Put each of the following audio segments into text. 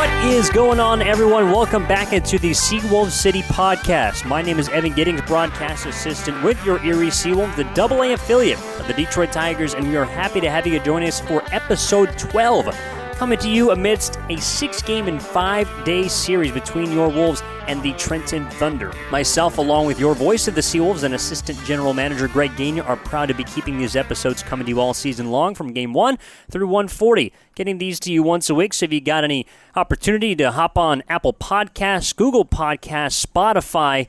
What is going on, everyone? Welcome back into the Seawolves City podcast. My name is Evan Giddings, broadcast assistant with your Erie Seawolves, the AA affiliate of the Detroit Tigers, and we are happy to have you join us for episode 12. Coming to you amidst a 6-game and 5-day series between your Wolves and the Trenton Thunder. Myself, along with your voice of the Seawolves and Assistant General Manager Greg Gagne, are proud to be keeping these episodes coming to you all season long from Game 1 through 140. Getting these to you once a week, so if you got any opportunity to hop on Apple Podcasts, Google Podcasts, Spotify,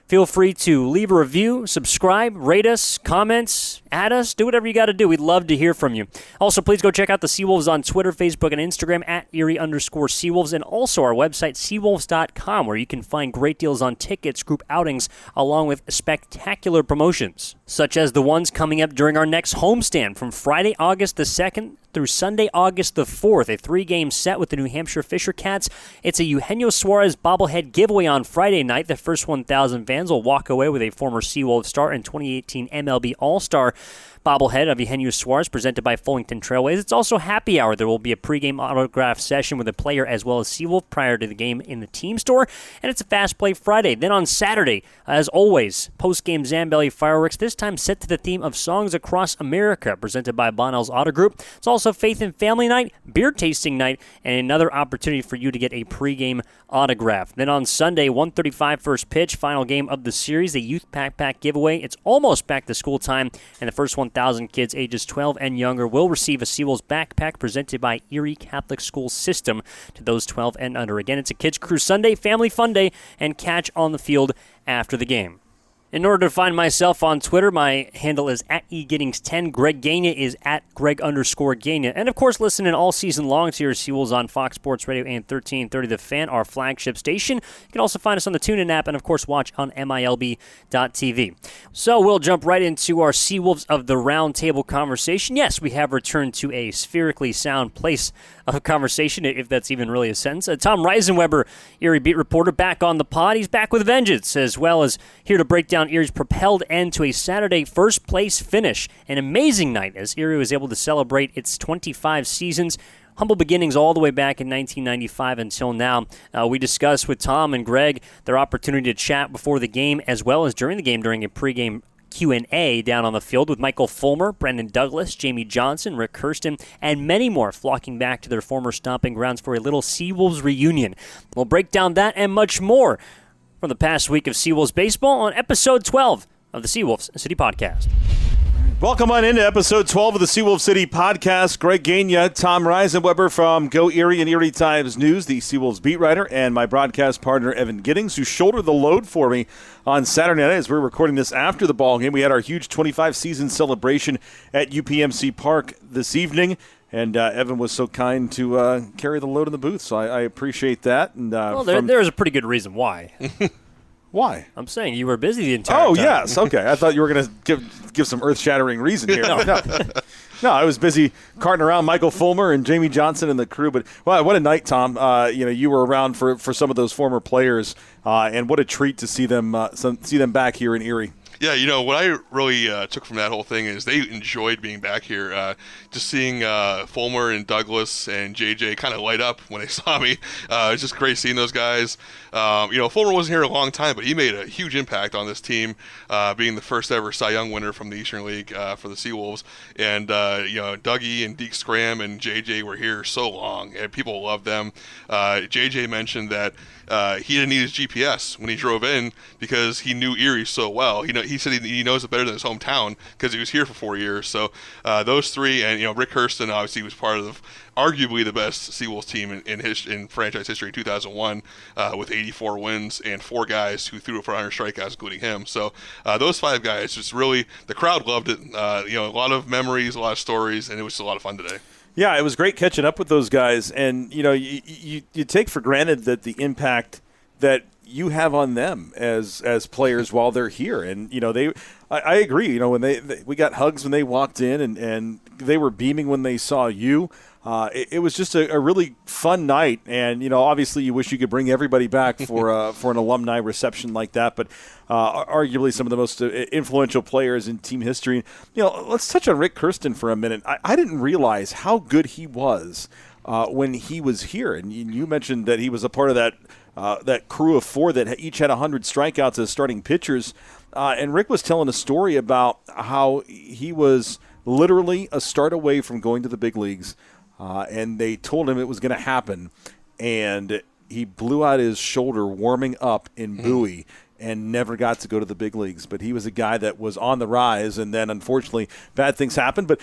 feel free to leave a review, subscribe, rate us, comments, add us, do whatever you got to do. We'd love to hear from you. Also, please go check out the Seawolves on Twitter, Facebook, and Instagram at Erie_Seawolves, and also our website, seawolves.com, where you can find great deals on tickets, group outings, along with spectacular promotions, such as the ones coming up during our next homestand from Friday, August the 2nd through Sunday, August the 4th, a 3-game set with the New Hampshire Fisher Cats. It's a Eugenio Suarez bobblehead giveaway on Friday night. The first 1,000 fans will walk away with a former Seawolves star and 2018 MLB All-Star bobblehead of Eugenio Suarez presented by Fullington Trailways. It's also happy hour. There will be a pregame autograph session with a player as well as Seawolf prior to the game in the team store, and it's a Fast Play Friday. Then on Saturday, as always, post-game Zambelli fireworks, this time set to the theme of Songs Across America, presented by Bonnell's Auto Group. It's also Faith and Family Night, beer tasting night, and another opportunity for you to get a pregame autograph. Then on Sunday, 1:35 first pitch, final game of the series, the Youth Backpack giveaway. It's almost back to school time, and the first 1,000 kids ages 12 and younger will receive a Seawolves backpack presented by Erie Catholic School System to those 12 and under. Again, it's a Kids Crew Sunday, Family Fun Day, and catch on the field after the game. In order to find myself on Twitter, my handle is at egiddings10. Greg Gagne is at Greg_Gagne. And, of course, listening all season long to your Seawolves on Fox Sports Radio and 1330 The Fan, our flagship station. You can also find us on the TuneIn app and, of course, watch on MILB.TV. So we'll jump right into our Seawolves of the Round Table conversation. Yes, we have returned to a spherically sound place of conversation, if that's even really a sentence. Tom Reisenweber, Erie beat reporter, back on the pod. He's back with a vengeance, as well as here to break down Erie's propelled end to a Saturday first-place finish. An amazing night as Erie was able to celebrate its 25 seasons. Humble beginnings all the way back in 1995 until now. We discussed with Tom and Greg their opportunity to chat before the game as well as during the game during a pregame Q&A down on the field with Michael Fulmer, Brendan Douglas, Jamie Johnson, Rick Kirsten, and many more flocking back to their former stomping grounds for a little Seawolves reunion. We'll break down that and much more from the past week of Seawolves baseball on episode 12 of the Seawolves City Podcast. Welcome on into episode 12 of the Seawolves City Podcast. Greg Gagne, Tom Reisenweber from Go Erie and Erie Times News, the Seawolves beat writer, and my broadcast partner, Evan Giddings, who shouldered the load for me on Saturday night as we're recording this after the ball game. We had our huge 25-season celebration at UPMC Park this evening, and Evan was so kind to carry the load in the booth, so I appreciate that. And well, there's a pretty good reason why. Why? I'm saying you were busy the entire time. Oh, yes. Okay. I thought you were going to give some earth-shattering reason here. No, I was busy carting around Michael Fulmer and Jamie Johnson and the crew. But well, what a night, Tom. You were around for some of those former players, and what a treat to see them back here in Erie. Yeah, what I really took from that whole thing is they enjoyed being back here. Just seeing Fulmer and Douglas and JJ kind of light up when they saw me. It was just great seeing those guys. Fulmer wasn't here a long time, but he made a huge impact on this team, being the first ever Cy Young winner from the Eastern League for the Seawolves. And, Dougie and Deke Scram and JJ were here so long, and people loved them. JJ mentioned that he didn't need his GPS when he drove in because he knew Erie so well. He said he knows it better than his hometown because he was here for 4 years. So those three, and Rick Kirsten obviously was part of arguably the best Seawolves team in franchise history, 2001, with 84 wins and 4 guys who threw for 100 strikeouts, including him. So those 5 guys, just really, the crowd loved it. A lot of memories, a lot of stories, and it was just a lot of fun today. Yeah, it was great catching up with those guys, and you take for granted that the impact that you have on them as players while they're here, and I agree. When we got hugs when they walked in, and they were beaming when they saw you. It was just a really fun night, and obviously you wish you could bring everybody back for an alumni reception like that. But arguably some of the most influential players in team history. Let's touch on Rick Kirsten for a minute. I didn't realize how good he was when he was here. And you mentioned that he was a part of that crew of 4 that each had 100 strikeouts as starting pitchers. And Rick was telling a story about how he was literally a start away from going to the big leagues, and they told him it was going to happen, and he blew out his shoulder warming up in Bowie and never got to go to the big leagues. But he was a guy that was on the rise, and then unfortunately bad things happened. But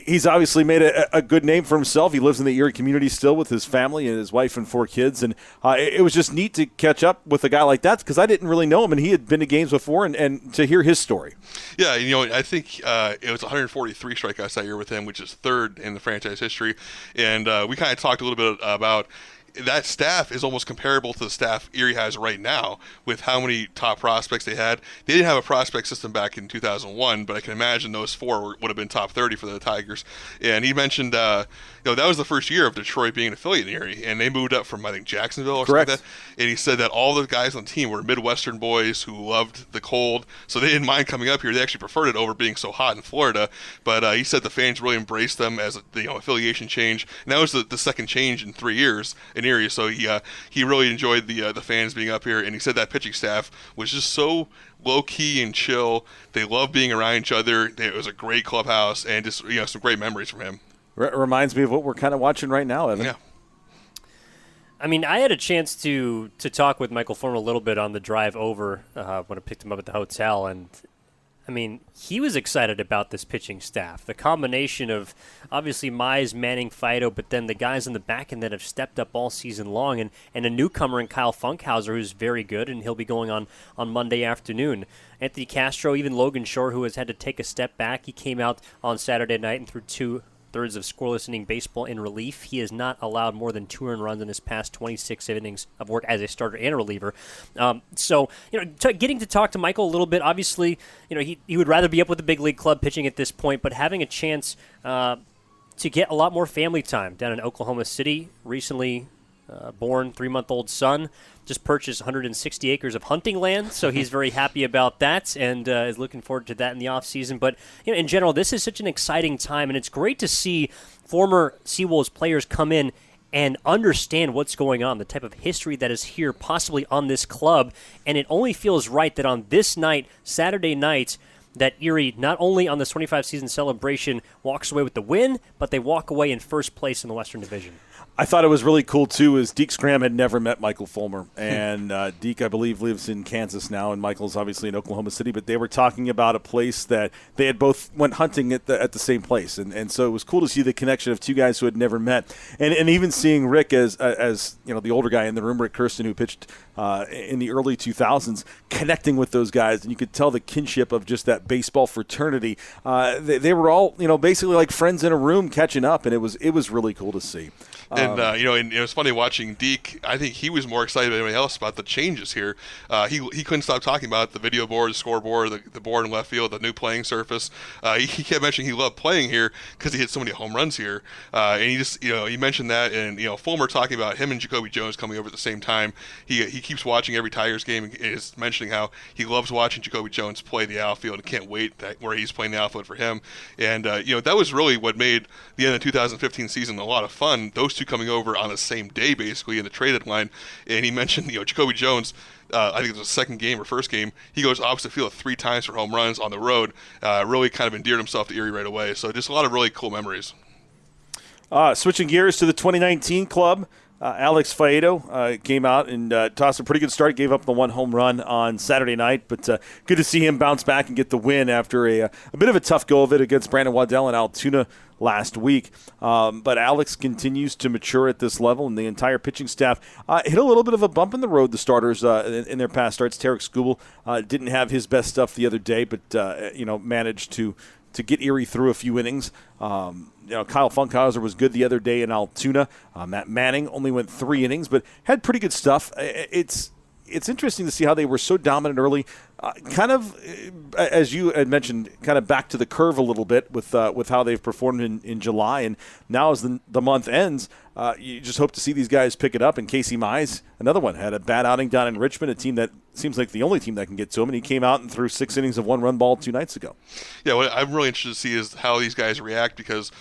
he's obviously made a good name for himself. He lives in the Erie community still with his family and his wife and 4 kids. And it was just neat to catch up with a guy like that because I didn't really know him, and he had been to games before, and to hear his story. Yeah, I think it was 143 strikeouts that year with him, which is 3rd in the franchise history. And we kind of talked a little bit about that staff is almost comparable to the staff Erie has right now with how many top prospects they had. They didn't have a prospect system back in 2001, but I can imagine those 4 would have been top 30 for the Tigers. And he mentioned, that was the first year of Detroit being an affiliate in Erie, and they moved up from, I think, Jacksonville or Correct. something like that. And he said that all the guys on the team were Midwestern boys who loved the cold, so they didn't mind coming up here. They actually preferred it over being so hot in Florida. But he said the fans really embraced them as affiliation change. And that was the second change in 3 years in Erie, so he really enjoyed the fans being up here, and he said that pitching staff was just so low-key and chill. They loved being around each other. It was a great clubhouse, and just some great memories from him. Reminds me of what we're kind of watching right now, Evan. Yeah. I mean, I had a chance to talk with Michael Fulmer a little bit on the drive over when I picked him up at the hotel, and I mean, he was excited about this pitching staff. The combination of, obviously, Mize, Manning, Fido, but then the guys in the back end that have stepped up all season long, and a newcomer in Kyle Funkhauser who's very good, and he'll be going on Monday afternoon. Anthony Castro, even Logan Shore, who has had to take a step back. He came out on Saturday night and threw 2 thirds of scoreless inning baseball in relief. He has not allowed more than 2 earned runs in his past 26 innings of work as a starter and a reliever. Getting to talk to Michael a little bit, obviously, he would rather be up with the big league club pitching at this point, but having a chance to get a lot more family time down in Oklahoma City, recently born 3-month-old son, just purchased 160 acres of hunting land, so he's very happy about that and is looking forward to that in the offseason. But in general, this is such an exciting time, and it's great to see former Seawolves players come in and understand what's going on, the type of history that is here possibly on this club, and it only feels right that on this night, Saturday night, that Erie, not only on this 25 season celebration, walks away with the win, but they walk away in first place in the Western Division. I thought it was really cool, too, is Deke Scram had never met Michael Fulmer. And Deke, I believe, lives in Kansas now, and Michael's obviously in Oklahoma City. But they were talking about a place that they had both went hunting at the same place. And so it was cool to see the connection of 2 guys who had never met. And even seeing Rick as the older guy in the room, Rick Kirsten, who pitched in the early 2000s, connecting with those guys. And you could tell the kinship of just that baseball fraternity. They were all, basically like friends in a room catching up. And it was really cool to see. And and it was funny watching Deke. I think he was more excited than anybody else about the changes here. He couldn't stop talking about the video board, the scoreboard, the board in left field, the new playing surface. He kept mentioning he loved playing here because he hit so many home runs here. And he just, he mentioned that. And, Fulmer talking about him and Jacoby Jones coming over at the same time. He keeps watching every Tigers game and is mentioning how he loves watching Jacoby Jones play the outfield and can't wait where he's playing the outfield for him. And, that was really what made the end of the 2015 season a lot of fun. Those 2 coming over on the same day, basically, in the trade deadline. And he mentioned, Jacoby Jones, I think it was the second game or first game, he goes opposite field 3 times for home runs on the road. Really kind of endeared himself to Erie right away. So just a lot of really cool memories. Switching gears to the 2019 club, Alex Faedo came out and tossed a pretty good start. Gave up the 1 home run on Saturday night, but good to see him bounce back and get the win after a bit of a tough go of it against Brandon Waddell and Altoona last week. But Alex continues to mature at this level, and the entire pitching staff hit a little bit of a bump in the road, the starters, in their past starts. Tarek Skubal didn't have his best stuff the other day, but managed to get Erie through a few innings. Kyle Funkhauser was good the other day in Altoona. Matt Manning only went 3 innings, but had pretty good stuff. It's interesting to see how they were so dominant early, kind of, as you had mentioned, kind of back to the curve a little bit with how they've performed in July. And now as the month ends, you just hope to see these guys pick it up. And Casey Mize, another one, had a bad outing down in Richmond, a team that seems like the only team that can get to him. And he came out and threw 6 innings of 1-run ball 2 nights ago. Yeah, what I'm really interested to see is how these guys react, because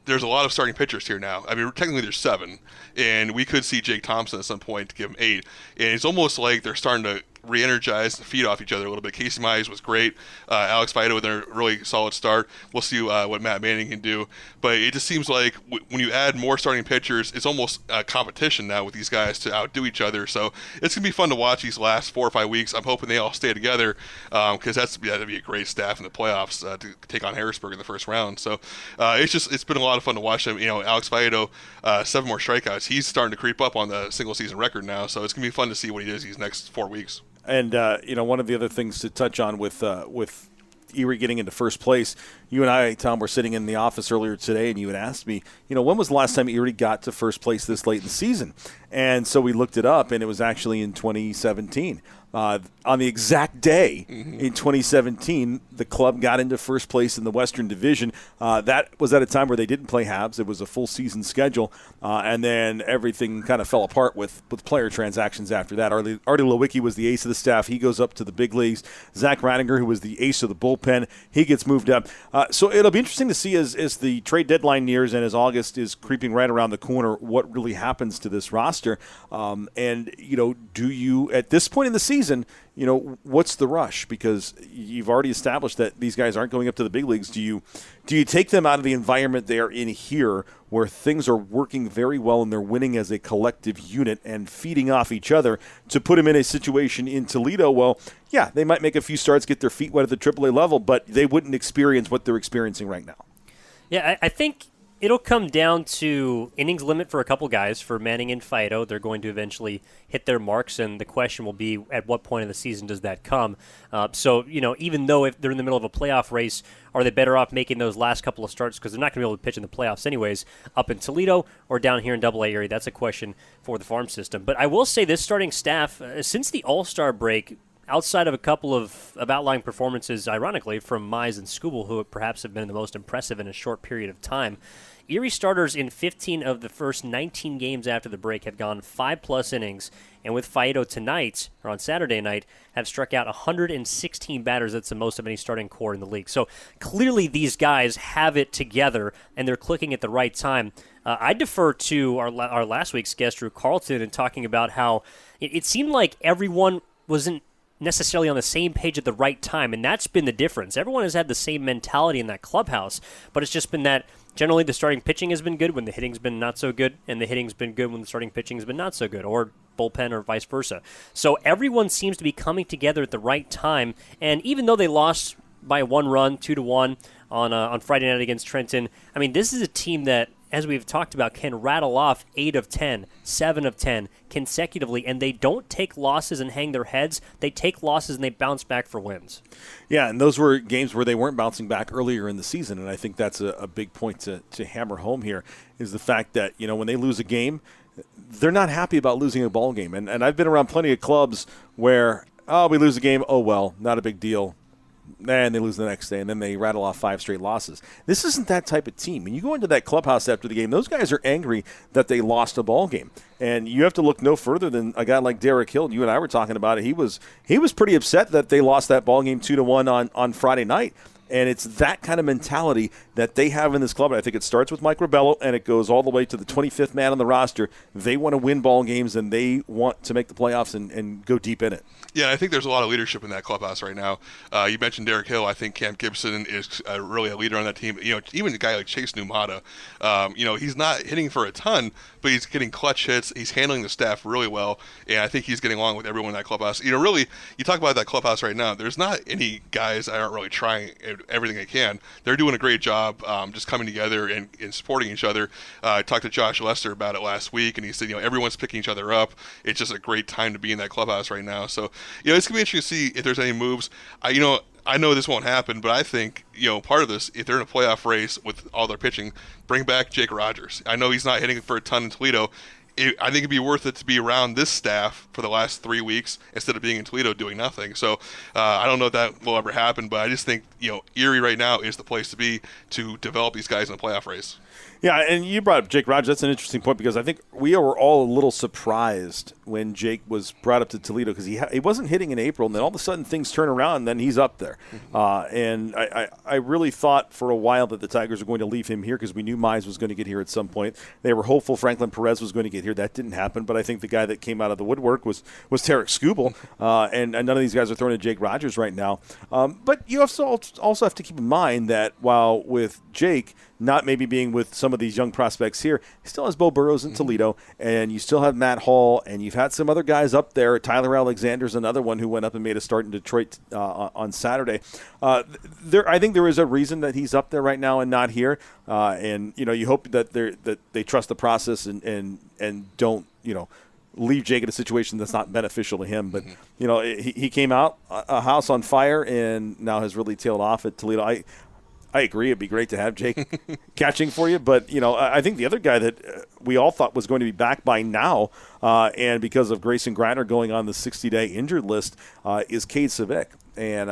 there's a lot of starting pitchers here now. I mean, technically there's 7, and we could see Jake Thompson at some point to give him 8. And it's almost like they're starting to re-energize and feed off each other a little bit. Casey Mize was great. Alex Faedo with a really solid start. We'll see what Matt Manning can do. But it just seems like when you add more starting pitchers, it's almost a competition now with these guys to outdo each other. So it's going to be fun to watch these last 4 or 5 weeks. I'm hoping they all stay together because that'd be a great staff in the playoffs to take on Harrisburg in the first round. So it's been a lot of fun to watch them. Alex Faedo, 7 more strikeouts. He's starting to creep up on the single season record now. So it's going to be fun to see what he does these next 4 weeks. And one of the other things to touch on with Erie getting into first place, you and I, Tom, were sitting in the office earlier today, and you had asked me, when was the last time Erie got to first place this late in the season? And so we looked it up, and it was actually in 2017. On the exact day in 2017, the club got into first place in the Western Division. That was at a time where they didn't play halves. It was a full season schedule, and then everything kind of fell apart with player transactions after that. Artie Lewicki was the ace of the staff. He goes up to the big leagues. Zach Reininger, who was the ace of the bullpen, he gets moved up. So it'll be interesting to see as the trade deadline nears and as August is creeping right around the corner what really happens to this roster. Do you, at this point in the season, what's the rush? Because you've already established that these guys aren't going up to the big leagues. Do you take them out of the environment they are in here where things are working very well and they're winning as a collective unit and feeding off each other to put them in a situation in Toledo? Well, yeah, they might make a few starts, get their feet wet at the AAA level, but they wouldn't experience what they're experiencing right now. Yeah, I think it'll come down to innings limit for a couple guys. For Manning and Faedo, they're going to eventually hit their marks, and the question will be at what point in the season does that come? Even though if they're in the middle of a playoff race, are they better off making those last couple of starts because they're not going to be able to pitch in the playoffs anyways, up in Toledo or down here in AA area? That's a question for the farm system. But I will say this starting staff, since the All-Star break, outside of a couple of outlying performances, ironically, from Mize and Skubal, who perhaps have been the most impressive in a short period of time, Erie starters in 15 of the first 19 games after the break have gone 5+ innings, and with Faedo tonight, or on Saturday night, have struck out 116 batters. That's the most of any starting core in the league. So clearly these guys have it together, and they're clicking at the right time. I defer to our last week's guest, Drew Carlton, in talking about how it seemed like everyone wasn't necessarily on the same page at the right time, and that's been the difference. Everyone has had the same mentality in that clubhouse, but it's just been that generally the starting pitching has been good when the hitting's been not so good, and the hitting's been good when the starting pitching has been not so good, or bullpen or vice versa. So everyone seems to be coming together at the right time, and even though they lost by 1 run, 2-1 on Friday night against Trenton, I mean, this is a team that, as we've talked about, can rattle off 8 of 10, 7 of 10 consecutively, and they don't take losses and hang their heads. They take losses and they bounce back for wins. Yeah, and those were games where they weren't bouncing back earlier in the season, and I think that's a big point to hammer home here, is the fact that, when they lose a game, they're not happy about losing a ball game. And I've been around plenty of clubs where, we lose a game, oh well, not a big deal. And they lose the next day, and then they rattle off 5 straight losses. This isn't that type of team. When you go into that clubhouse after the game, those guys are angry that they lost a ball game. And you have to look no further than a guy like Derek Hill. You and I were talking about it. He was pretty upset that they lost that ball game 2-1 on Friday night. And it's that kind of mentality that they have in this club. And I think it starts with Mike Rebello, and it goes all the way to the 25th man on the roster. They want to win ball games, and they want to make the playoffs and go deep in it. Yeah, I think there's a lot of leadership in that clubhouse right now. You mentioned Derek Hill. I think Cam Gibson is really a leader on that team. Even a guy like Chase Numata, he's not hitting for a ton, but he's getting clutch hits. He's handling the staff really well, and I think he's getting along with everyone in that clubhouse. Really, you talk about that clubhouse right now, there's not any guys that aren't really trying everything they can. They're doing a great job just coming together and supporting each other. I talked to Josh Lester about it last week, and he said, everyone's picking each other up. It's just a great time to be in that clubhouse right now. So, it's going to be interesting to see if there's any moves. I know this won't happen, but I think, part of this, if they're in a playoff race with all their pitching, bring back Jake Rogers. I know he's not hitting for a ton in Toledo. I think it'd be worth it to be around this staff for the last 3 weeks instead of being in Toledo doing nothing. So I don't know if that will ever happen, but I just think, Erie right now is the place to be to develop these guys in the playoff race. Yeah, and you brought up Jake Rogers. That's an interesting point because I think we were all a little surprised when Jake was brought up to Toledo because he wasn't hitting in April, and then all of a sudden things turn around, and then he's up there. And I really thought for a while that the Tigers were going to leave him here because we knew Mize was going to get here at some point. They were hopeful Franklin Perez was going to get here. That didn't happen, but I think the guy that came out of the woodwork was Tarek Skubal, and none of these guys are throwing at Jake Rogers right now. But you also have to keep in mind that while with Jake not maybe being with some of these young prospects here, he still has Bo Burrows in Toledo, and you still have Matt Hall, and you've had some other guys up there. Tyler Alexander's another one who went up and made a start in Detroit on Saturday. I think there is a reason that he's up there right now and not here, and you hope that they trust the process and don't leave Jake in a situation that's not beneficial to him. But he came out a house on fire and now has really tailed off at Toledo. I agree. It'd be great to have Jake catching for you. But, I think the other guy that we all thought was going to be back by now, and because of Grayson Griner going on the 60-day injured list, is Cade Civic. And,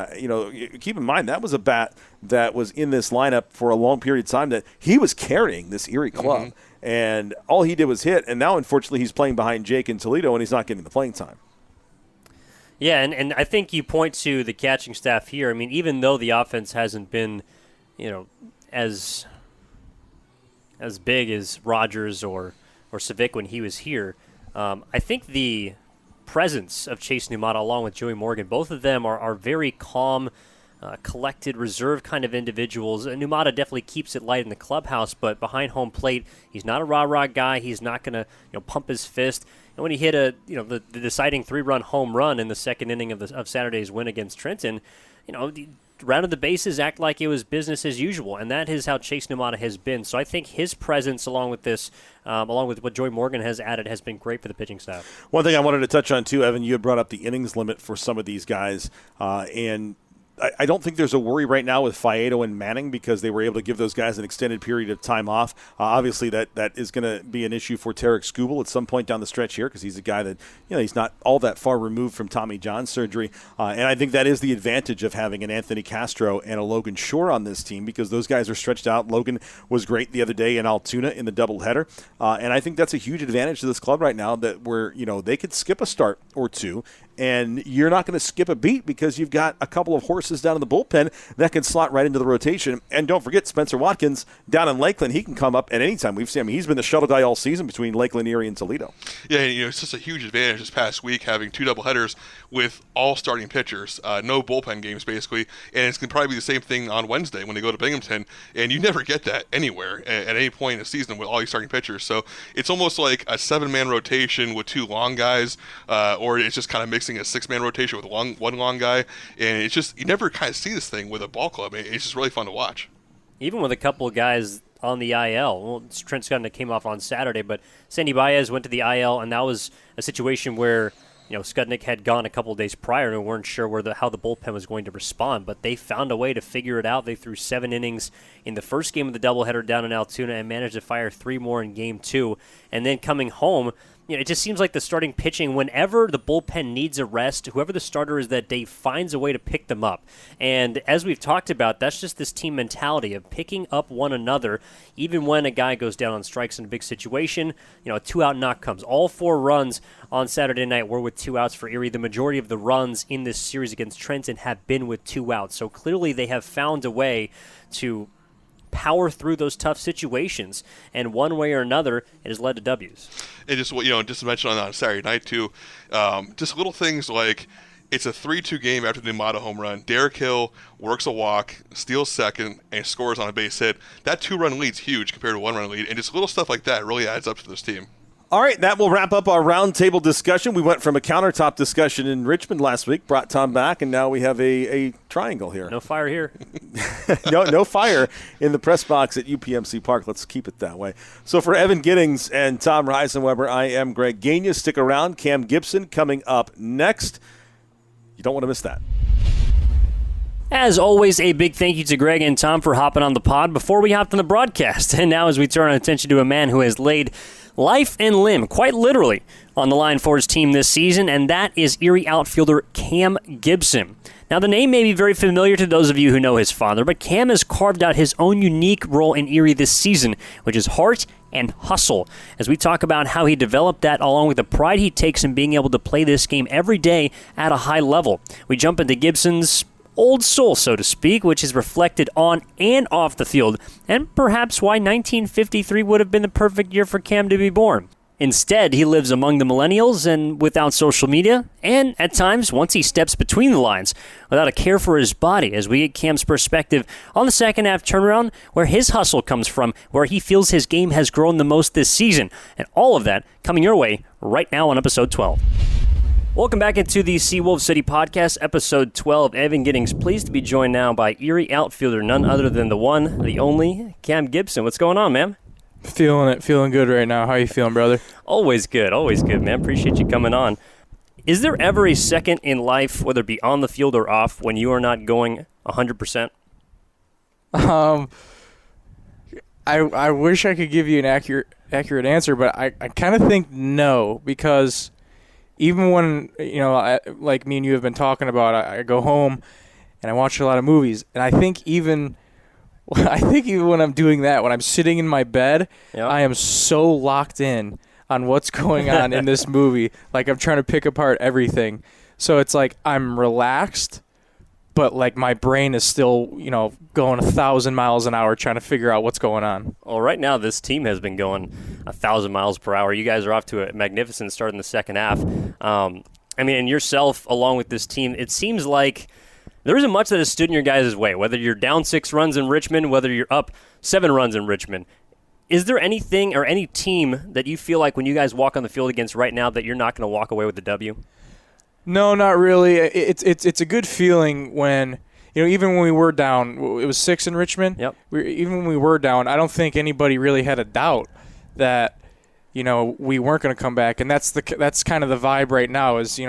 keep in mind, that was a bat that was in this lineup for a long period of time that he was carrying this Erie club. And all he did was hit. And now, unfortunately, he's playing behind Jake in Toledo, and he's not getting the playing time. Yeah, and I think you point to the catching staff here. I mean, even though the offense hasn't been – as big as Rogers or Civic when he was here. I think the presence of Chase Numata along with Joey Morgan, both of them are very calm, collected, reserved kind of individuals. Numata definitely keeps it light in the clubhouse, but behind home plate, he's not a rah-rah guy. He's not going to pump his fist. And when he hit the deciding 3-run home run in the second inning of Saturday's win against Trenton, rounded the bases, act like it was business as usual, and that is how Chase Numata has been. So I think his presence, along with what Joey Morgan has added, has been great for the pitching staff. One thing I wanted to touch on too, Evan, you had brought up the innings limit for some of these guys, and I don't think there's a worry right now with Faedo and Manning because they were able to give those guys an extended period of time off. Obviously, that is going to be an issue for Tarek Skubal at some point down the stretch here because he's a guy that, he's not all that far removed from Tommy John surgery. And I think that is the advantage of having an Anthony Castro and a Logan Shore on this team because those guys are stretched out. Logan was great the other day in Altoona in the doubleheader. And I think that's a huge advantage to this club right now that they could skip a start or two and you're not going to skip a beat because you've got a couple of horses down in the bullpen that can slot right into the rotation. And don't forget Spencer Watkins down in Lakeland. He can come up at any time. We've seen he's been the shuttle guy all season between Lakeland, Erie, and Toledo. Yeah, it's just a huge advantage this past week having 2 doubleheaders with all starting pitchers, no bullpen games basically, and it's going to probably be the same thing on Wednesday when they go to Binghamton, and you never get that anywhere at any point in the season with all these starting pitchers. So it's almost like a 7-man rotation with 2 long guys, or it's just kind of mixing a 6-man rotation with one long guy, and it's just you never kind of see this thing with a ball club. It's just really fun to watch. Even with a couple of guys on the IL. Well, Trent Skudnick came off on Saturday, but Sandy Baez went to the IL, and that was a situation where Skudnick had gone a couple of days prior and weren't sure how the bullpen was going to respond, but they found a way to figure it out. They threw 7 innings in the first game of the doubleheader down in Altoona and managed to fire 3 more in Game 2. And then coming home, it just seems like the starting pitching, whenever the bullpen needs a rest, whoever the starter is that day finds a way to pick them up. And as we've talked about, that's just this team mentality of picking up one another, even when a guy goes down on strikes in a big situation. A 2-out knock comes. All 4 runs on Saturday night were with 2 outs for Erie. The majority of the runs in this series against Trenton have been with 2 outs. So clearly they have found a way to power through those tough situations, and one way or another, it has led to W's. And just just to mention on Saturday night too, just little things like it's a 3-2 game after the Numata home run. Derek Hill works a walk, steals second, and scores on a base hit. That 2-run lead's huge compared to 1-run lead, and just little stuff like that really adds up to this team. All right, that will wrap up our roundtable discussion. We went from a countertop discussion in Richmond last week, brought Tom back, and now we have a triangle here. No fire here. no fire in the press box at UPMC Park. Let's keep it that way. So for Evan Giddings and Tom Reisenweber, I am Greg Gainey. Stick around. Cam Gibson coming up next. You don't want to miss that. As always, a big thank you to Greg and Tom for hopping on the pod before we hopped on the broadcast. And now as we turn our attention to a man who has laid life and limb, quite literally, on the line for his team this season, and that is Erie outfielder Cam Gibson. Now, the name may be very familiar to those of you who know his father, but Cam has carved out his own unique role in Erie this season, which is heart and hustle, as we talk about how he developed that along with the pride he takes in being able to play this game every day at a high level. We jump into Gibson's old soul, so to speak, which is reflected on and off the field, and perhaps why 1953 would have been the perfect year for Cam to be born. Instead, he lives among the millennials and without social media, and at times, once he steps between the lines, without a care for his body, as we get Cam's perspective on the second half turnaround, where his hustle comes from, where he feels his game has grown the most this season, and all of that coming your way right now on episode 12. Welcome back into the Seawolf City Podcast, episode 12. Evan Giddings, pleased to be joined now by Erie outfielder, none other than the one, the only, Cam Gibson. What's going on, man? Feeling good right now. How you feeling, brother? Always good, man. Appreciate you coming on. Is there ever a second in life, whether it be on the field or off, when you are not going 100%? I wish I could give you an accurate answer, but I kind of think no, because even when, like me and you have been talking about, I go home and I watch a lot of movies, and I think even when I'm doing that, when I'm sitting in my bed, Yep. I am so locked in on what's going on in this movie. Like, I'm trying to pick apart everything. So it's like I'm relaxed, but like my brain is still, going 1,000 miles an hour trying to figure out what's going on. Well, right now this team has been going 1,000 miles per hour. You guys are off to a magnificent start in the second half. And yourself, along with this team, it seems like there isn't much that has stood in your guys' way, whether you're down 6 runs in Richmond, whether you're up 7 runs in Richmond. Is there anything or any team that you feel like when you guys walk on the field against right now that you're not going to walk away with the W? No, not really. It's a good feeling when, even when we were down, it was 6 in Richmond. Yep. Even when we were down, I don't think anybody really had a doubt that, we weren't going to come back. And that's kind of the vibe right now is,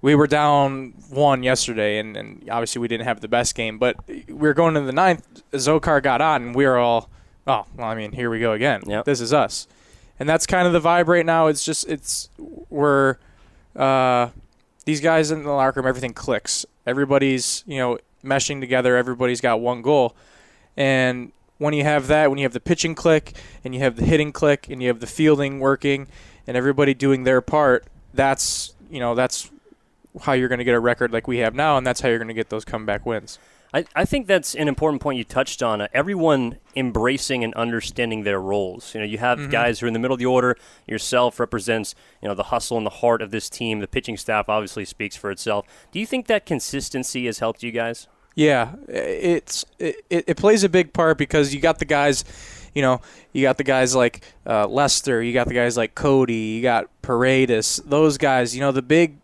we were down 1 yesterday, and obviously we didn't have the best game. But we were going into the 9th, Zokar got on, and we were all, here we go again. Yep. This is us. And that's kind of the vibe right now. We're these guys in the locker room, everything clicks. Everybody's, meshing together. Everybody's got one goal. And when you have that, when you have the pitching click, and you have the hitting click, and you have the fielding working, and everybody doing their part, that's how you're going to get a record like we have now, and that's how you're going to get those comeback wins. I think that's an important point you touched on. Everyone embracing and understanding their roles. You have guys who are in the middle of the order. Yourself represents, the hustle and the heart of this team. The pitching staff obviously speaks for itself. Do you think that consistency has helped you guys? Yeah, it plays a big part because you got the guys, you got the guys like Lester, you got the guys like Cody, you got Paredes. Those guys, the big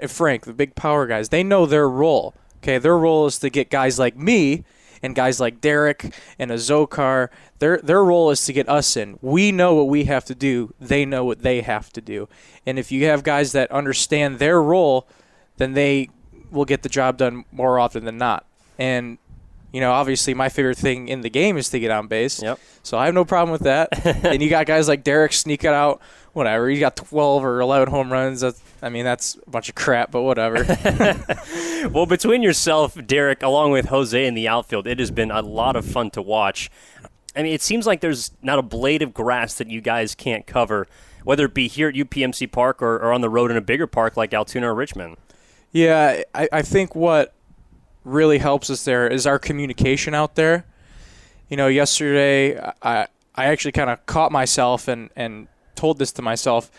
Frank, the big power guys. They know their role. Okay, their role is to get guys like me and guys like Derek and a Zokar. Their role is to get us in. We know what we have to do. They know what they have to do. And if you have guys that understand their role, then they will get the job done more often than not. And, obviously my favorite thing in the game is to get on base. Yep. So I have no problem with that. And you got guys like Derek sneaking out, whatever. You got 12 or 11 home runs. That's a bunch of crap, but whatever. Well, between yourself, Derek, along with Jose in the outfield, it has been a lot of fun to watch. It seems like there's not a blade of grass that you guys can't cover, whether it be here at UPMC Park or on the road in a bigger park like Altoona or Richmond. Yeah, I think what really helps us there is our communication out there. Yesterday I actually kind of caught myself and told this to myself.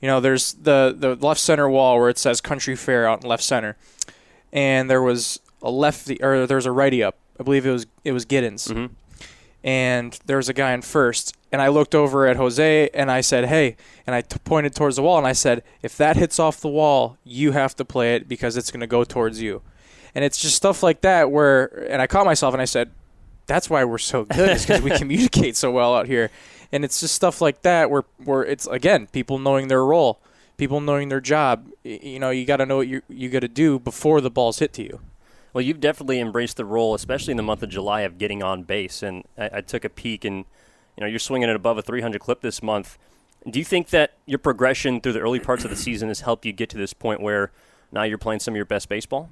There's the left center wall where it says Country Fair out in left center, and there was a righty up. I believe it was Giddens, and there was a guy in first. And I looked over at Jose and I said, "Hey," and I pointed towards the wall and I said, "If that hits off the wall, you have to play it because it's going to go towards you." And it's just stuff like that and I caught myself and I said, "That's why we're so good, is because we communicate so well out here." And it's just stuff like that where it's, again, people knowing their role, people knowing their job. You got to know what you got to do before the ball's hit to you. Well, you've definitely embraced the role, especially in the month of July, of getting on base. And I took a peek, and you're swinging at above a 300 clip this month. Do you think that your progression through the early parts of the season has helped you get to this point where now you're playing some of your best baseball?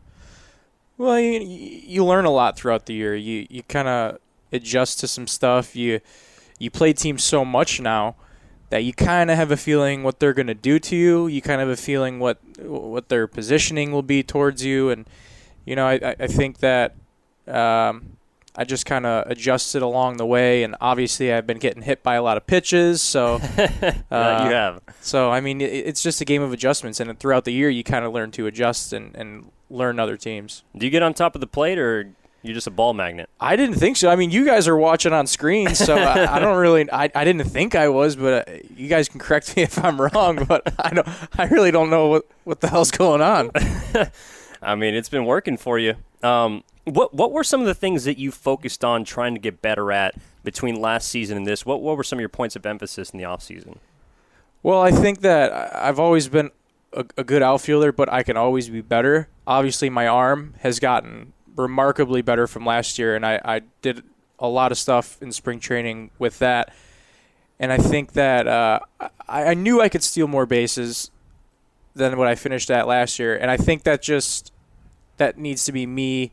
Well, you learn a lot throughout the year. You kind of adjust to some stuff. You play teams so much now that you kind of have a feeling what they're going to do to you. You kind of have a feeling what their positioning will be towards you. And, I think that I just kind of adjusted along the way. And obviously I've been getting hit by a lot of pitches. So You have. So, it's just a game of adjustments. And throughout the year, you kind of learn to adjust and learn other teams. Do you get on top of the plate, or you're just a ball magnet? I didn't think so. You guys are watching on screen, so I don't really. I didn't think I was, but you guys can correct me if I'm wrong. But I really don't know what the hell's going on. It's been working for you. What were some of the things that you focused on trying to get better at between last season and this? What were some of your points of emphasis in the off season? Well, I think that I've always been a good outfielder, but I can always be better. Obviously, my arm has gotten remarkably better from last year, and I did a lot of stuff in spring training with that. And I think that I knew I could steal more bases than what I finished at last year, and I think that needs to be me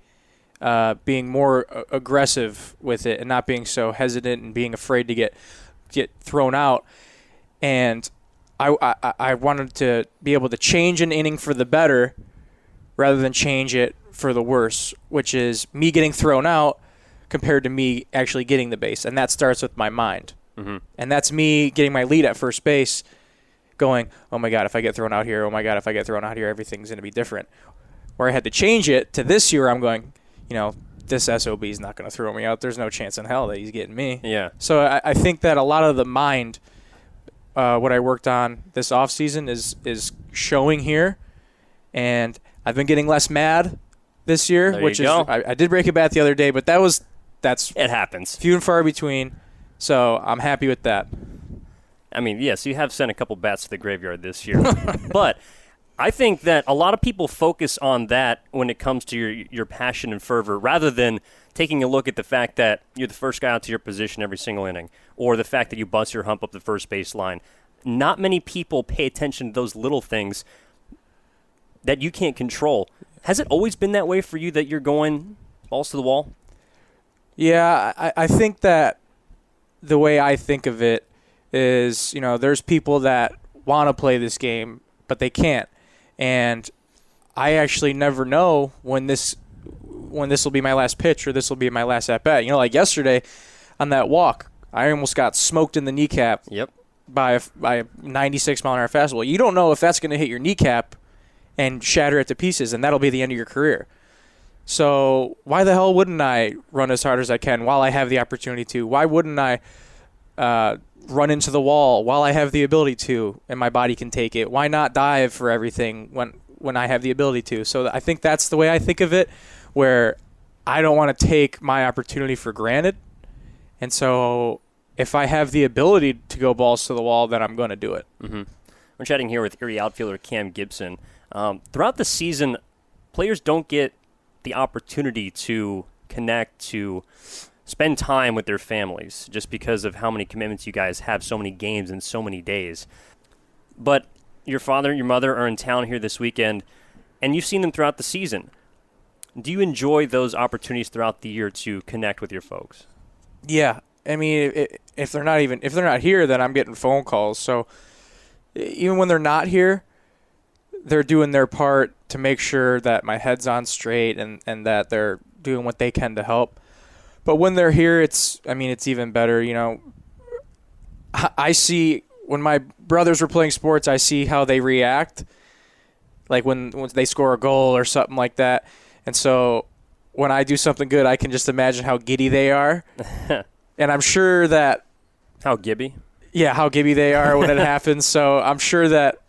being more aggressive with it and not being so hesitant and being afraid to get thrown out. And I wanted to be able to change an inning for the better rather than change it for the worse, which is me getting thrown out compared to me actually getting the base. And that starts with my mind. Mm-hmm. And that's me getting my lead at first base going, oh, my God, if I get thrown out here, oh, my God, if I get thrown out here, everything's going to be different. Where I had to change it to this year, I'm going, this SOB is not going to throw me out. There's no chance in hell that he's getting me. Yeah. So I think that a lot of the mind, what I worked on this offseason is showing here. And I've been getting less mad this year, which is I did break a bat the other day, but that's it happens. Few and far between. So I'm happy with that. Yes, you have sent a couple bats to the graveyard this year. But I think that a lot of people focus on that when it comes to your passion and fervor, rather than taking a look at the fact that you're the first guy out to your position every single inning, or the fact that you bust your hump up the first base line. Not many people pay attention to those little things that you can't control. Has it always been that way for you, that you're going balls to the wall? Yeah, I think that the way I think of it is, there's people that want to play this game, but they can't. And I actually never know when this will be my last pitch or this will be my last at-bat. Like yesterday on that walk, I almost got smoked in the kneecap by a 96-mile-an-hour fastball. You don't know if that's going to hit your kneecap and shatter it to pieces, and that'll be the end of your career. So why the hell wouldn't I run as hard as I can while I have the opportunity to? Why wouldn't I run into the wall while I have the ability to and my body can take it? Why not dive for everything when I have the ability to? So I think that's the way I think of it, where I don't want to take my opportunity for granted. And so if I have the ability to go balls to the wall, then I'm going to do it. Mm-hmm. We're chatting here with Erie outfielder Cam Gibson. Throughout the season, players don't get the opportunity to connect, to spend time with their families, just because of how many commitments you guys have, so many games in so many days. But your father and your mother are in town here this weekend, and you've seen them throughout the season. Do you enjoy those opportunities throughout the year to connect with your folks? Yeah. If they're not here, then I'm getting phone calls. So even when they're not here, they're doing their part to make sure that my head's on straight and that they're doing what they can to help. But when they're here, it's even better. I see when my brothers were playing sports, I see how they react, like when they score a goal or something like that. And so when I do something good, I can just imagine how giddy they are. And I'm sure that how gibby they are when it happens. So I'm sure that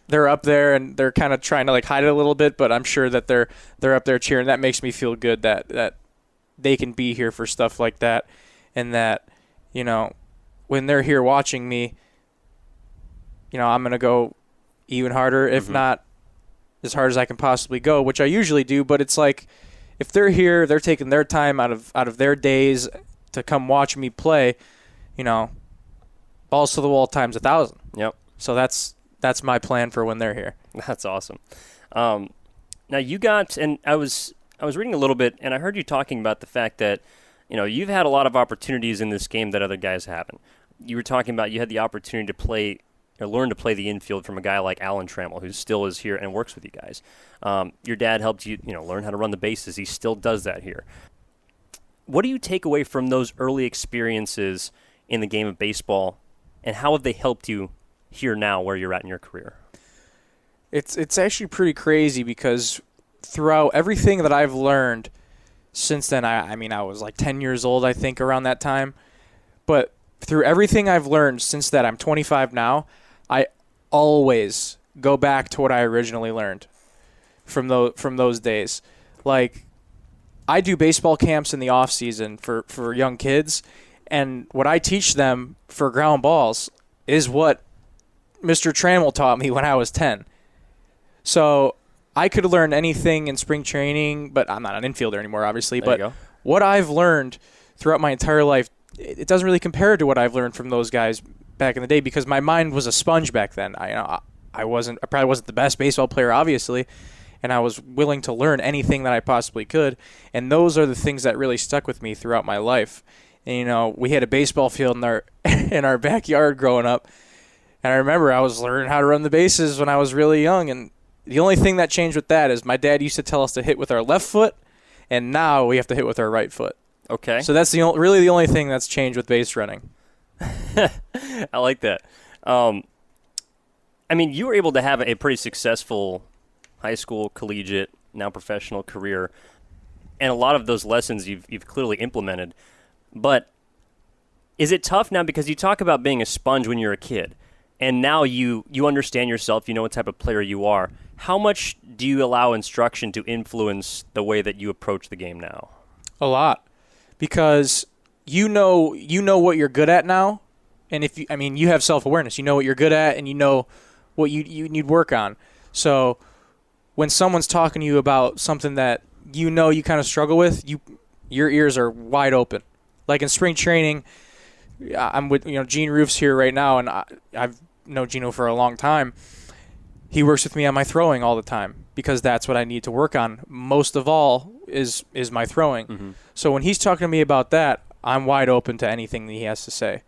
they're up there and they're kind of trying to like hide it a little bit, but I'm sure that they're up there cheering. That makes me feel good that they can be here for stuff like that, and that when they're here watching me, I'm gonna go even harder, if not as hard as I can possibly go, which I usually do. But it's like if they're here, they're taking their time out of their days to come watch me play. balls to the wall times 1,000. Yep. So that's my plan for when they're here. That's awesome. Now you got, and I was reading a little bit, and I heard you talking about the fact that, you've had a lot of opportunities in this game that other guys haven't. You were talking about you had the opportunity to play or learn to play the infield from a guy like Alan Trammell, who still is here and works with you guys. Your dad helped you, learn how to run the bases. He still does that here. What do you take away from those early experiences in the game of baseball, and how have they helped you here now where you're at in your career? It's actually pretty crazy because throughout everything that I've learned since then, I was like 10 years old, I think, around that time. But through everything I've learned since that, I'm 25 now, I always go back to what I originally learned from those days. Like, I do baseball camps in the off season for young kids, and what I teach them for ground balls is what Mr. Trammell taught me when I was 10. So I could learn anything in spring training, but I'm not an infielder anymore, obviously. There you But go. what I've learned throughout my entire life, it doesn't really compare to what I've learned from those guys back in the day because my mind was a sponge back then. I probably wasn't the best baseball player, obviously, and I was willing to learn anything that I possibly could. And those are the things that really stuck with me throughout my life. And, we had a baseball field in our in our backyard growing up, and I remember I was learning how to run the bases when I was really young. And the only thing that changed with that is my dad used to tell us to hit with our left foot, and now we have to hit with our right foot. Okay. So that's really the only thing that's changed with base running. I like that. You were able to have a pretty successful high school, collegiate, now professional career, and a lot of those lessons you've clearly implemented. But is it tough now because you talk about being a sponge when you're a kid, and now you understand yourself, you know what type of player you are. How much do you allow instruction to influence the way that you approach the game now? A lot. Because you know what you're good at now, and you have self-awareness. You know what you're good at, and you know what you need work on. So when someone's talking to you about something that you kind of struggle with, your ears are wide open. Like in spring training, I'm with Gene Roof's here right now, and I've known Gino for a long time. He works with me on my throwing all the time because that's what I need to work on. Most of all is my throwing. Mm-hmm. So when he's talking to me about that, I'm wide open to anything that he has to say.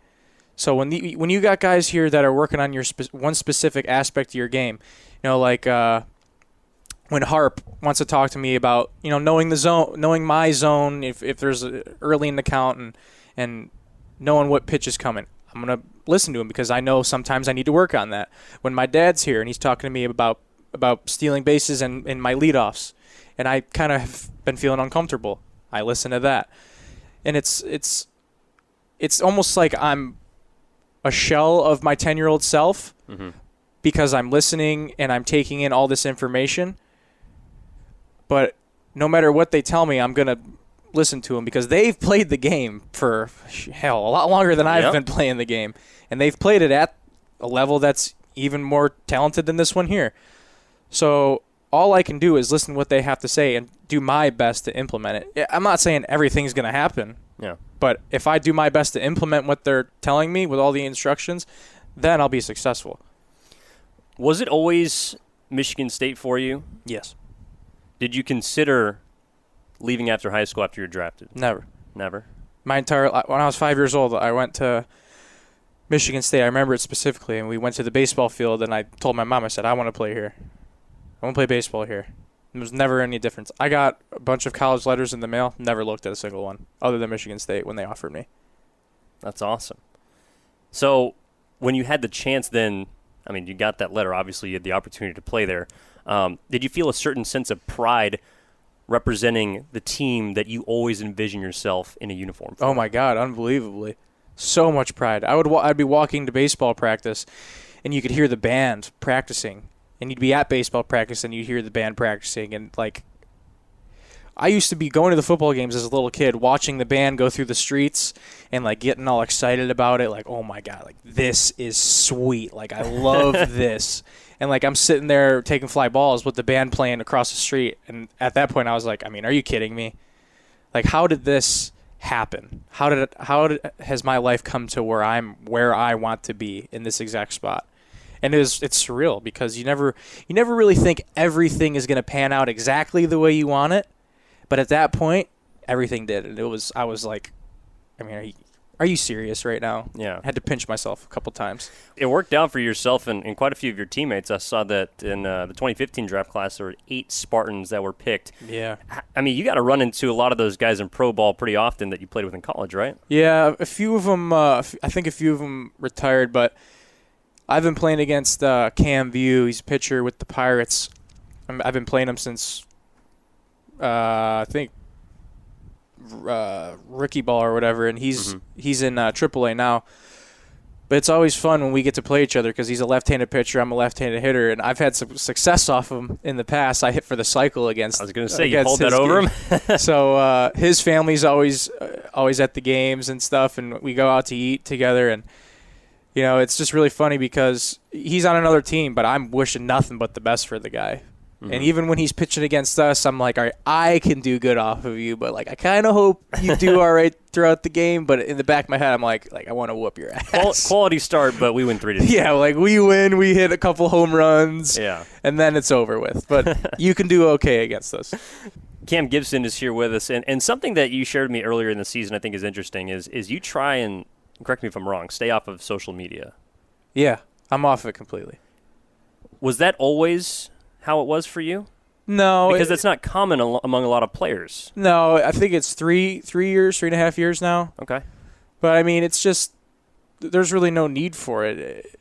So when you got guys here that are working on your one specific aspect of your game, like when Harp wants to talk to me about knowing the zone, knowing my zone, if there's early in the count and knowing what pitch is coming, I'm gonna listen to him because I know sometimes I need to work on that. When my dad's here and he's talking to me about stealing bases and my leadoffs, and I kind of have been feeling uncomfortable, I listen to that, and it's almost like I'm a shell of my 10-year-old self mm-hmm. because I'm listening and I'm taking in all this information. But no matter what they tell me, I'm gonna listen to them because they've played the game for a lot longer than I've been playing the game, and they've played it at a level that's even more talented than this one here. So all I can do is listen to what they have to say and do my best to implement it. I'm not saying everything's going to happen, but if I do my best to implement what they're telling me with all the instructions, then I'll be successful. Was it always Michigan State for you? Yes. Did you consider leaving after high school after you were drafted? Never. Never? When I was 5 years old, I went to Michigan State. I remember it specifically, and we went to the baseball field, and I told my mom, I said, I want to play here. I want to play baseball here. There was never any difference. I got a bunch of college letters in the mail, never looked at a single one, other than Michigan State when they offered me. That's awesome. So when you had the chance then, you got that letter. Obviously, you had the opportunity to play there. Did you feel a certain sense of pride representing the team that you always envision yourself in a uniform for? Oh, my God, unbelievably. So much pride. I'd be walking to baseball practice, and you could hear the band practicing. And you'd be at baseball practice, and you'd hear the band practicing. And, I used to be going to the football games as a little kid, watching the band go through the streets and, getting all excited about it. Oh, my God, this is sweet. I love this. And, I'm sitting there taking fly balls with the band playing across the street. And at that point, I was like, are you kidding me? How did this happen? Has my life come to where I want to be in this exact spot? And it's surreal because you never really think everything is going to pan out exactly the way you want it, but at that point, everything did, and I was like, I mean, are you serious right now? Yeah. I had to pinch myself a couple times. It worked out for yourself and quite a few of your teammates. I saw that in the 2015 draft class, there were 8 Spartans that were picked. Yeah. I mean, you got to run into a lot of those guys in pro ball pretty often that you played with in college, right? Yeah, a few of them, I think a few of them retired, but I've been playing against Cam View. He's a pitcher with the Pirates. I've been playing him since, I think, rookie ball or whatever, and he's in AAA now. But it's always fun when we get to play each other because he's a left-handed pitcher, I'm a left-handed hitter, and I've had some success off him in the past. I hit for the cycle against. I was going to say, you hold that over him. So his family's always at the games and stuff, and we go out to eat together, and it's just really funny because he's on another team, but I'm wishing nothing but the best for the guy. And even when he's pitching against us, I'm like, all right, I can do good off of you, but I kind of hope you do all right throughout the game. But in the back of my head, I'm like I want to whoop your ass. Quality start, but we win 3-2. Yeah, we win, we hit a couple home runs, and then it's over with. But you can do okay against us. Cam Gibson is here with us, and something that you shared with me earlier in the season I think is interesting is you try and, correct me if I'm wrong, stay off of social media. Yeah, I'm off it completely. Was that always how it was for you? No, because it's not common among a lot of players. No, I think it's 3.5 years now. Okay. But I mean, it's just there's really no need for it.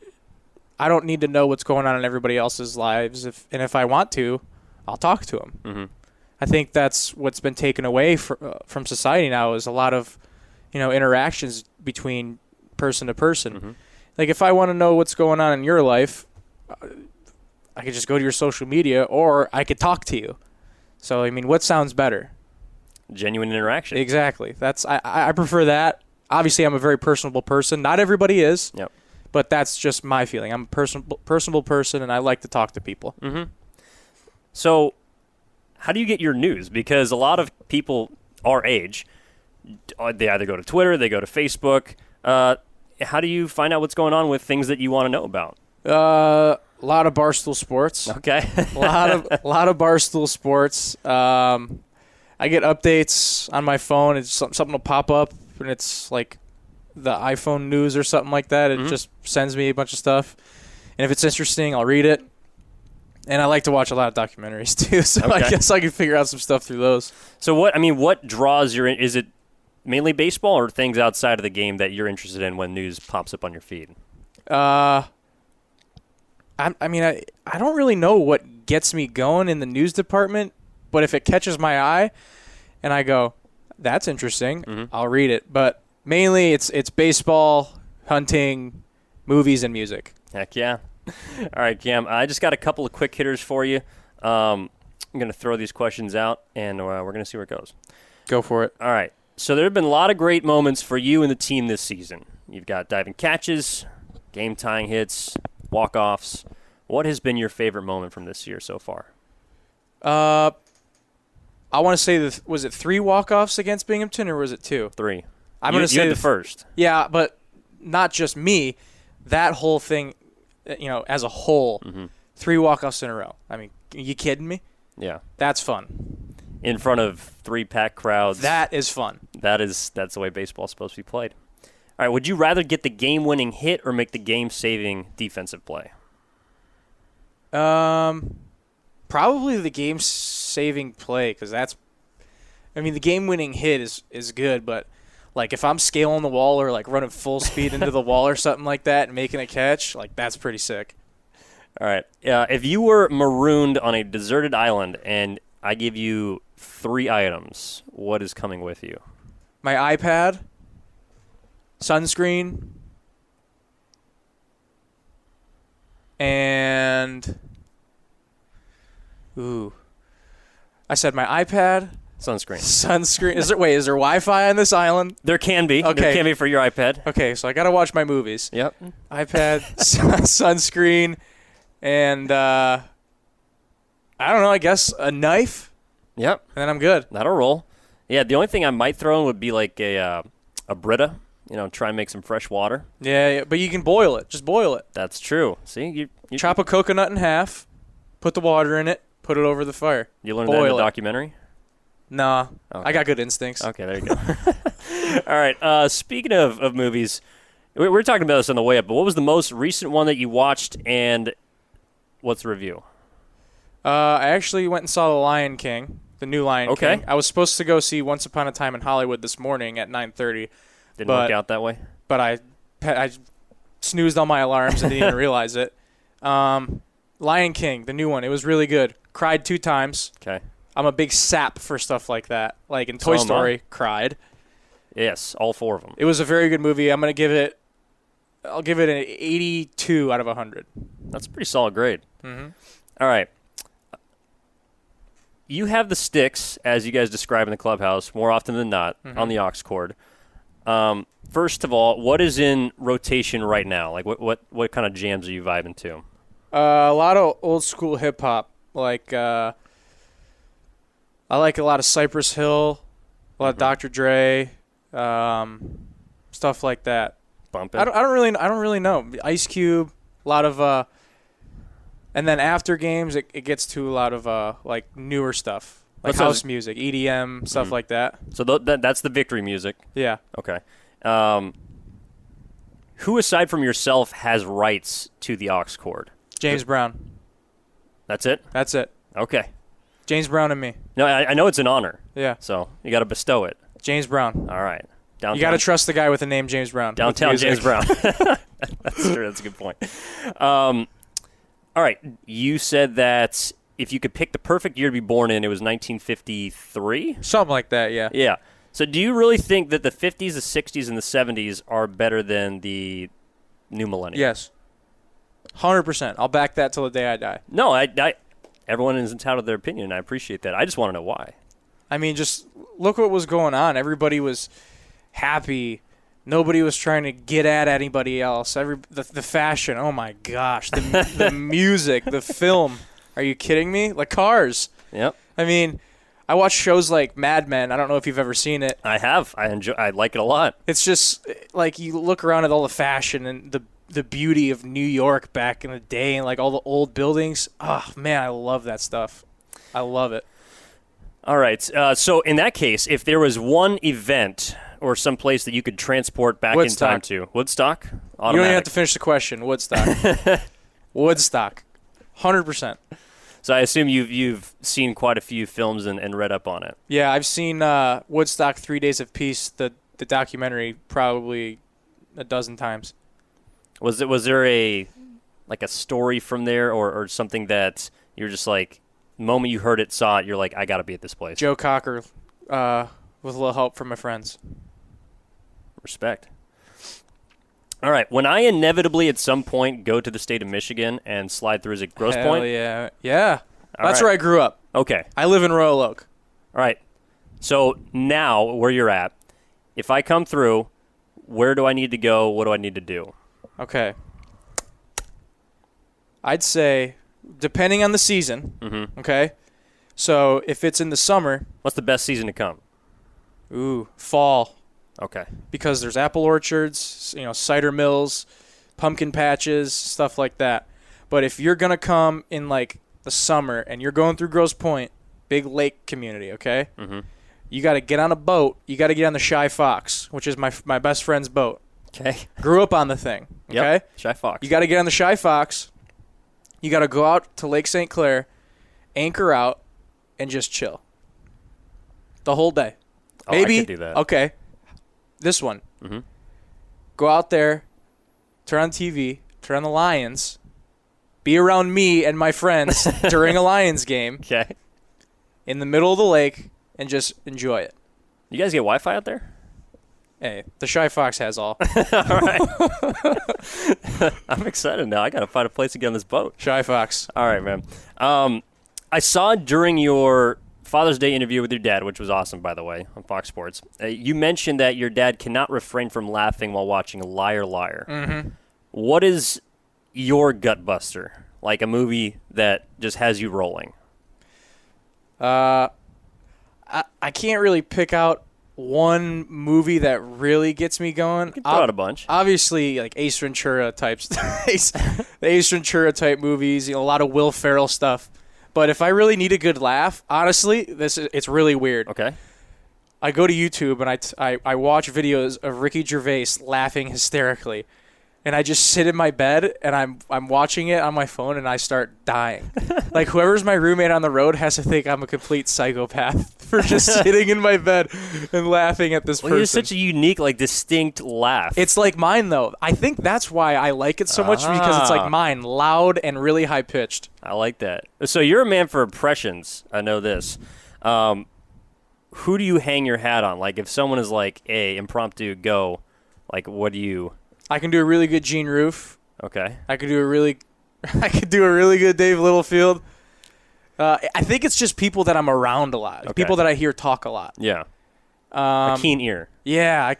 I don't need to know what's going on in everybody else's lives. If I want to, I'll talk to them. Mm-hmm. I think that's what's been taken away from society now is a lot of interactions between person to person. Mm-hmm. Like if I want to know what's going on in your life, I could just go to your social media, or I could talk to you. So, I mean, what sounds better? Genuine interaction. Exactly. I prefer that. Obviously, I'm a very personable person. Not everybody is. Yep. But that's just my feeling. I'm a personable person, and I like to talk to people. Mm-hmm. So, how do you get your news? Because a lot of people our age, they either go to Twitter, they go to Facebook. How do you find out what's going on with things that you want to know about? A lot of Barstool Sports. Okay. a lot of Barstool Sports. I get updates on my phone. It's something will pop up, and it's like the iPhone news or something like that. It just sends me a bunch of stuff, and if it's interesting, I'll read it. And I like to watch a lot of documentaries too, so I guess I can figure out some stuff through those. So what draws your? Is it mainly baseball or things outside of the game that you're interested in when news pops up on your feed? I don't really know what gets me going in the news department, but if it catches my eye and I go, that's interesting, I'll read it. But mainly it's baseball, hunting, movies, and music. Heck yeah. All right, Cam, I just got a couple of quick hitters for you. I'm going to throw these questions out, and we're going to see where it goes. Go for it. All right. So there have been a lot of great moments for you and the team this season. You've got diving catches, game-tying hits, walk-offs. What has been your favorite moment from this year so far? I want to say, was it 3 walk-offs against Binghamton, or was it 2? 3. I'm going to say the first. Yeah, but not just me. That whole thing, as a whole, 3 walk-offs in a row. I mean, are you kidding me? Yeah. That's fun. In front of 3 packed crowds. That is fun. That's the way baseball's supposed to be played. All right, would you rather get the game-winning hit or make the game-saving defensive play? Probably the game-saving play, because the game-winning hit is good, but if I'm scaling the wall or running full speed into the wall or something like that and making a catch, that's pretty sick. All right. If you were marooned on a deserted island and I give you 3 items, what is coming with you? My iPad, sunscreen, and I said my iPad, sunscreen. Is there Wi-Fi on this island? There can be. Okay. There can be for your iPad. Okay, so I got to watch my movies. Yep. iPad, sunscreen, and I don't know, I guess a knife. Yep. And then I'm good. That'll roll. Yeah, the only thing I might throw in would be like a Brita. Try and make some fresh water. Yeah, but you can boil it. Just boil it. That's true. See, you chop a coconut in half, put the water in it, put it over the fire. You learned that in the documentary? Nah, okay. I got good instincts. Okay, there you go. All right. Speaking of movies, we were talking about this on the way up, but what was the most recent one that you watched, and what's the review? I actually went and saw The Lion King, the new Lion King. I was supposed to go see Once Upon a Time in Hollywood this morning at 9:30. Didn't work out that way? But I snoozed on my alarms and didn't even realize it. Lion King, the new one, it was really good. Cried 2 times. Okay. I'm a big sap for stuff like that. Like in Toy Story, cried. Yes, all 4 of them. It was a very good movie. I'll give it an 82 out of 100. That's a pretty solid grade. Mm-hmm. All right. You have the sticks, as you guys describe in the clubhouse, more often than not, on the aux cord. First of all, what is in rotation right now? Like, what kind of jams are you vibing to? A lot of old school hip hop. Like, I like a lot of Cypress Hill, a lot of Dr. Dre, stuff like that. Bump it. I don't really know. Ice Cube, a lot of and then after games, it gets to a lot of like newer stuff, like house music, EDM, stuff like that. So that's the victory music. Yeah. Okay. Who aside from yourself has rights to the aux cord? James Brown. That's it? That's it. Okay. James Brown and me. No, I know it's an honor. Yeah. So you got to bestow it. James Brown. All right. Downtown. You got to trust the guy with the name James Brown. Downtown James Brown. That's true. That's a good point. All right. You said that if you could pick the perfect year to be born in, it was 1953? Something like that, yeah. Yeah. So do you really think that the 50s, the 60s, and the 70s are better than the new millennium? Yes. 100%. I'll back that till the day I die. No, everyone is entitled to their opinion, and I appreciate that. I just want to know why. I mean, just look what was going on. Everybody was happy. Nobody was trying to get at anybody else. The fashion, oh my gosh. The music, the film. Are you kidding me? Like Cars. Yep. I mean, I watch shows like Mad Men. I don't know if you've ever seen it. I have. I like it a lot. It's just like you look around at all the fashion and the beauty of New York back in the day and like all the old buildings. Oh, man, I love that stuff. I love it. All right. So in that case, if there was one event or some place that you could transport back in time to, Woodstock? Automatic. You don't even have to finish the question. Woodstock. Woodstock. 100%. So I assume you've seen quite a few films and read up on it. Yeah, I've seen Woodstock 3 Days of Peace, the documentary, probably a dozen times. Was there a story from there or something that you're just like, the moment you heard it, saw it, you're like, I got to be at this place? Joe Cocker, with a little help from my friends. Respect. All right. When I inevitably at some point go to the state of Michigan and slide through, is it Grosse Pointe? Yeah. Yeah. All That's right. where I grew up. Okay. I live in Royal Oak. All right. So now, where you're at, if I come through, where do I need to go? What do I need to do? Okay. I'd say, depending on the season, okay? So if it's in the summer. What's the best season to come? Ooh, fall. Okay. Because there's apple orchards, cider mills, pumpkin patches, stuff like that. But if you're going to come in like the summer and you're going through Grosse Pointe, big lake community, okay? Mm-hmm. You got to get on a boat. You got to get on the Shy Fox, which is my best friend's boat. Okay. Grew up on the thing, okay? Yep. Shy Fox. You got to get on the Shy Fox. You got to go out to Lake St. Clair, anchor out, and just chill. The whole day. Oh, Maybe. I could do that. Okay. This one. Mm-hmm. Go out there, turn on TV, turn on the Lions, be around me and my friends during a Lions game. Okay. In the middle of the lake, and just enjoy it. You guys get Wi-Fi out there? Hey, the Shy Fox has all. All right. I'm excited now. I got to find a place to get on this boat. Shy Fox. All right, man. I saw during your Father's Day interview with your dad, which was awesome, by the way, on Fox Sports, you mentioned that your dad cannot refrain from laughing while watching Liar Liar. Mm-hmm. What is your gut buster? Like a movie that just has you rolling? I can't really pick out one movie that really gets me going. You can throw out a bunch. Obviously, like Ace Ventura types, the Ace Ventura type movies. A lot of Will Ferrell stuff. But if I really need a good laugh, honestly, it's really weird. Okay. I go to YouTube and I watch videos of Ricky Gervais laughing hysterically. And I just sit in my bed and I'm watching it on my phone and I start dying. Like whoever's my roommate on the road has to think I'm a complete psychopath for just sitting in my bed and laughing at this person. Well, it's such a unique, like distinct laugh. It's like mine though. I think that's why I like it so much because it's like mine, loud and really high pitched. I like that. So you're a man for impressions. I know this. Who do you hang your hat on? Like if someone is like, "Hey, impromptu, go," like what do you? I can do a really good Gene Roof. Okay. I could do a really good Dave Littlefield. I think it's just people that I'm around a lot. Okay. People that I hear talk a lot. Yeah. A keen ear. Yeah.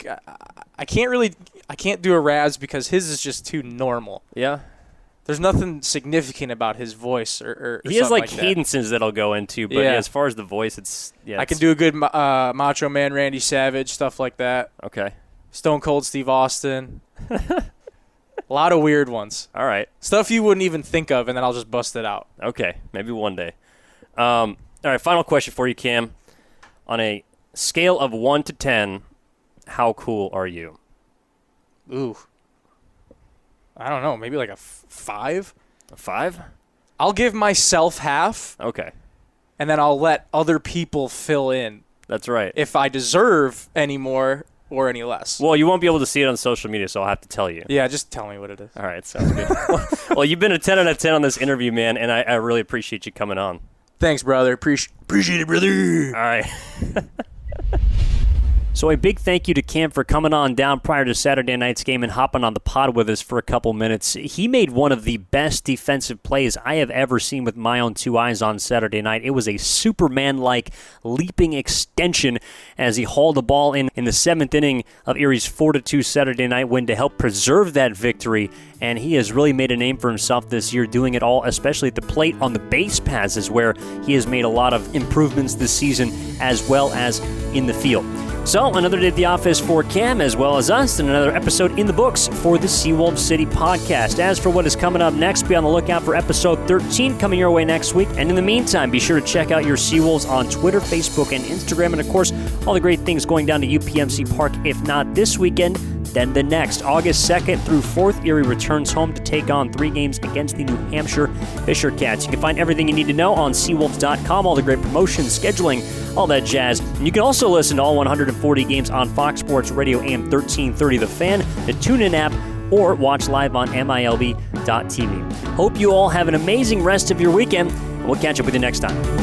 I can't do a Raz because his is just too normal. Yeah. There's nothing significant about his voice or he has like that. cadences that I'll go into, but Yeah. as far as the voice, it's I can do a good Macho Man Randy Savage, stuff like that. Okay. Stone Cold Steve Austin. A lot of weird ones. All right. Stuff you wouldn't even think of, and then I'll just bust it out. Okay. Maybe one day. All right. Final question for you, Cam. On a scale of 1 to 10, how cool are you? Ooh. I don't know. Maybe like a 5? A 5? I'll give myself half, Okay. and then I'll let other people fill in That's right. if I deserve any more or any less. Well, you won't be able to see it on social media, so I'll have to tell you. Yeah, just tell me what it is. All right. Sounds good. Well, you've been a 10 out of 10 on this interview, man, and I really appreciate you coming on. Thanks, brother. Appreciate it, brother. All right. So a big thank you to Cam for coming on down prior to Saturday night's game and hopping on the pod with us for a couple minutes. He made one of the best defensive plays I have ever seen with my own two eyes on Saturday night. It was a Superman-like leaping extension as he hauled the ball in the 7th inning of Erie's 4-2 Saturday night win to help preserve that victory. And he has really made a name for himself this year, doing it all, especially at the plate on the base paths is where he has made a lot of improvements this season as well as in the field. So, another day at the office for Cam as well as us, and another episode in the books for the Seawolf City podcast. As for what is coming up next, be on the lookout for episode 13 coming your way next week. And in the meantime, be sure to check out your Seawolves on Twitter, Facebook, and Instagram. And, of course, all the great things going down to UPMC Park, if not this weekend, then the next. August 2nd through 4th, Erie returns home to take on 3 games against the New Hampshire Fisher Cats. You can find everything you need to know on Seawolves.com, all the great promotions, scheduling, all that jazz. And you can also listen to all 140 games on Fox Sports Radio AM 1330 The Fan, the TuneIn app, or watch live on MILB.TV. Hope you all have an amazing rest of your weekend, and we'll catch up with you next time.